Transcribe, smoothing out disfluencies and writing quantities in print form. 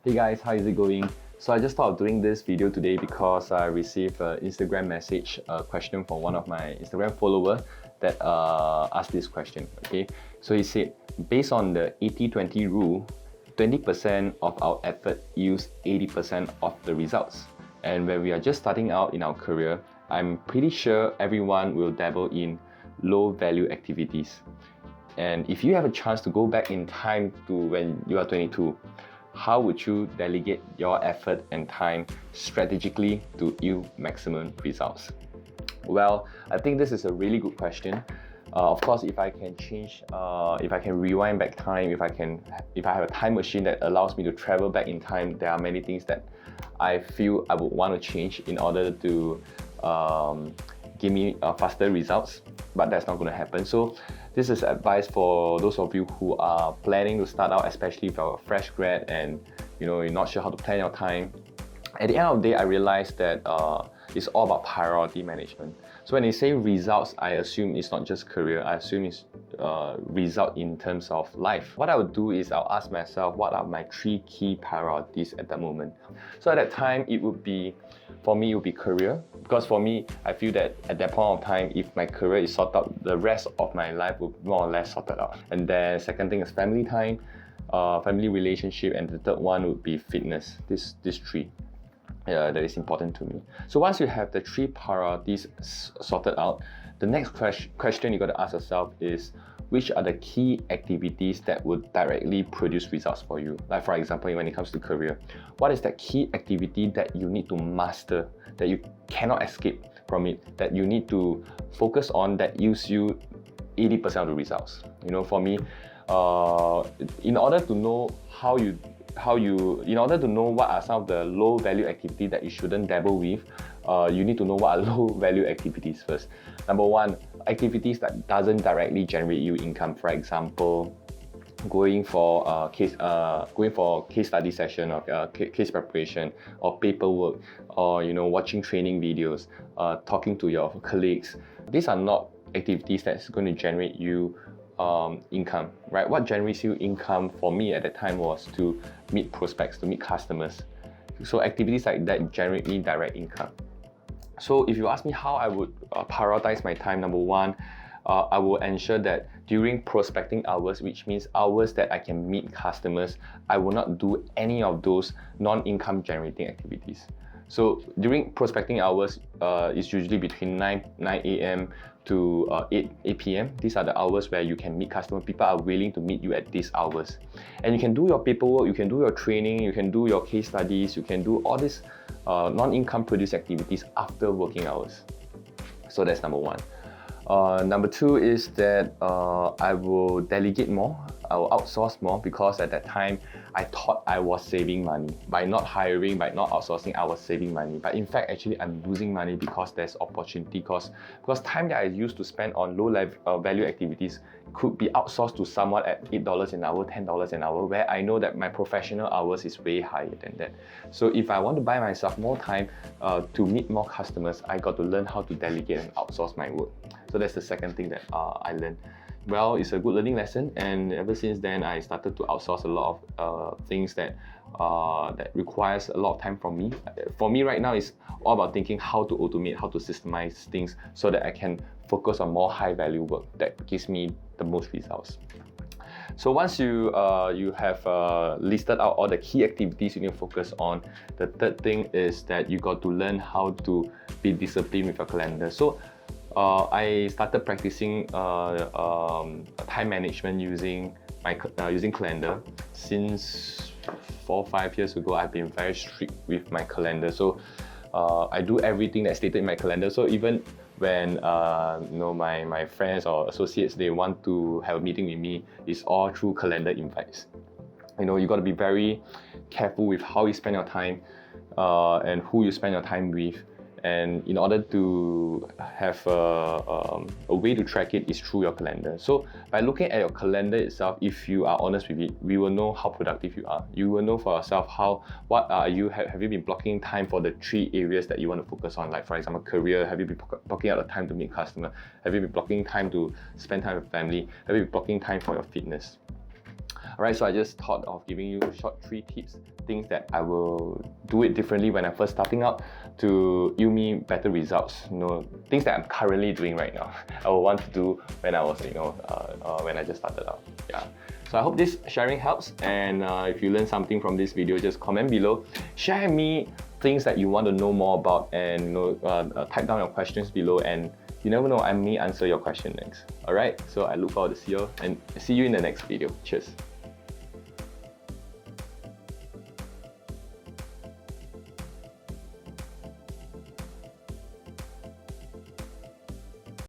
Hey guys, how is it going? So I just thought of doing this video today because I received an Instagram message, a question from one of my Instagram followers that asked this question, okay? So he said, based on the 80-20 rule, 20% of our effort yields 80% of the results. And when we are just starting out in our career, I'm pretty sure everyone will dabble in low value activities. And if you have a chance to go back in time to when you are 22, how would you delegate your effort and time strategically to yield maximum results? Well, I think this is a really good question. Of course, if I can change, if I can rewind back time, if I have a time machine that allows me to travel back in time, there are many things that I feel I would want to change in order to give me faster results, but that's not going to happen. So this is advice for those of you who are planning to start out, especially if you're a fresh grad and you're not sure how to plan your time. At the end of the day, I realized that it's all about priority management. So when they say results, I assume it's not just career, I assume it's result in terms of life. What I would do is I'll ask myself, what are my 3 key priorities at the moment? So at that time, for me, it would be career. Because for me, I feel that at that point of time, if my career is sorted out, the rest of my life will more or less sorted out. And then second thing is family time, family relationship, and the third one would be fitness. These 3. That is important to me. So once you have the 3 priorities sorted out, the next question you got to ask yourself is, which are the key activities that would directly produce results for you? Like for example, when it comes to career, what is that key activity that you need to master, that you cannot escape from it, that you need to focus on, that yields you 80% of the results? For me, in order to know in order to know what are some of the low value activities that you shouldn't dabble with, you need to know what are low value activities first. Number 1, activities that doesn't directly generate you income. For example, going for case study session or case preparation or paperwork, or watching training videos, talking to your colleagues. These are not activities that's going to generate you income, right? What generates you income for me at the time was to meet prospects, to meet customers. So activities like that generate me direct income. So if you ask me how I would prioritize my time, number 1, I will ensure that during prospecting hours, which means hours that I can meet customers, I will not do any of those non-income generating activities. So during prospecting hours, it's usually between 9 a.m. to 8 p.m. These are the hours where you can meet customers. People are willing to meet you at these hours. And you can do your paperwork, you can do your training, you can do your case studies, you can do all these non-income produced activities after working hours. So that's number 1. Number 2 is that I will delegate more. I will outsource more, because at that time I thought I was saving money. By not hiring, by not outsourcing, I was saving money. But in fact, actually I'm losing money because there's opportunity cost. Because time that I used to spend on low value activities could be outsourced to someone at $8 an hour, $10 an hour, where I know that my professional hours is way higher than that. So if I want to buy myself more time to meet more customers, I got to learn how to delegate and outsource my work. So that's the second thing that I learned. Well, it's a good learning lesson, and ever since then I started to outsource a lot of things that requires a lot of time from me. For me right now, it's all about thinking how to automate, how to systemize things so that I can focus on more high value work that gives me the most results. So once you have listed out all the key activities you need to focus on, the third thing is that you got to learn how to be disciplined with your calendar. So I started practicing time management using calendar. Since 4 or 5 years ago, I've been very strict with my calendar. So I do everything that's stated in my calendar. So even when my friends or associates, they want to have a meeting with me, it's all through calendar invites. You got to be very careful with how you spend your time and who you spend your time with. And in order to have a way to track it is through your calendar. So by looking at your calendar itself, if you are honest with it, we will know how productive you are. You will know for yourself have you been blocking time for the 3 areas that you want to focus on. Like for example, career, have you been blocking out the time to meet customer? Have you been blocking time to spend time with family? Have you been blocking time for your fitness? Alright, so I just thought of giving you short 3 tips, things that I will do it differently when I'm first starting out to yield me better results. Things that I'm currently doing right now. I will want to do when I was, when I just started out. Yeah. So I hope this sharing helps, and if you learn something from this video, just comment below. Share me things that you want to know more about, and type down your questions below, and you never know, I may answer your question next. Alright, so I look forward to see you in the next video. Cheers.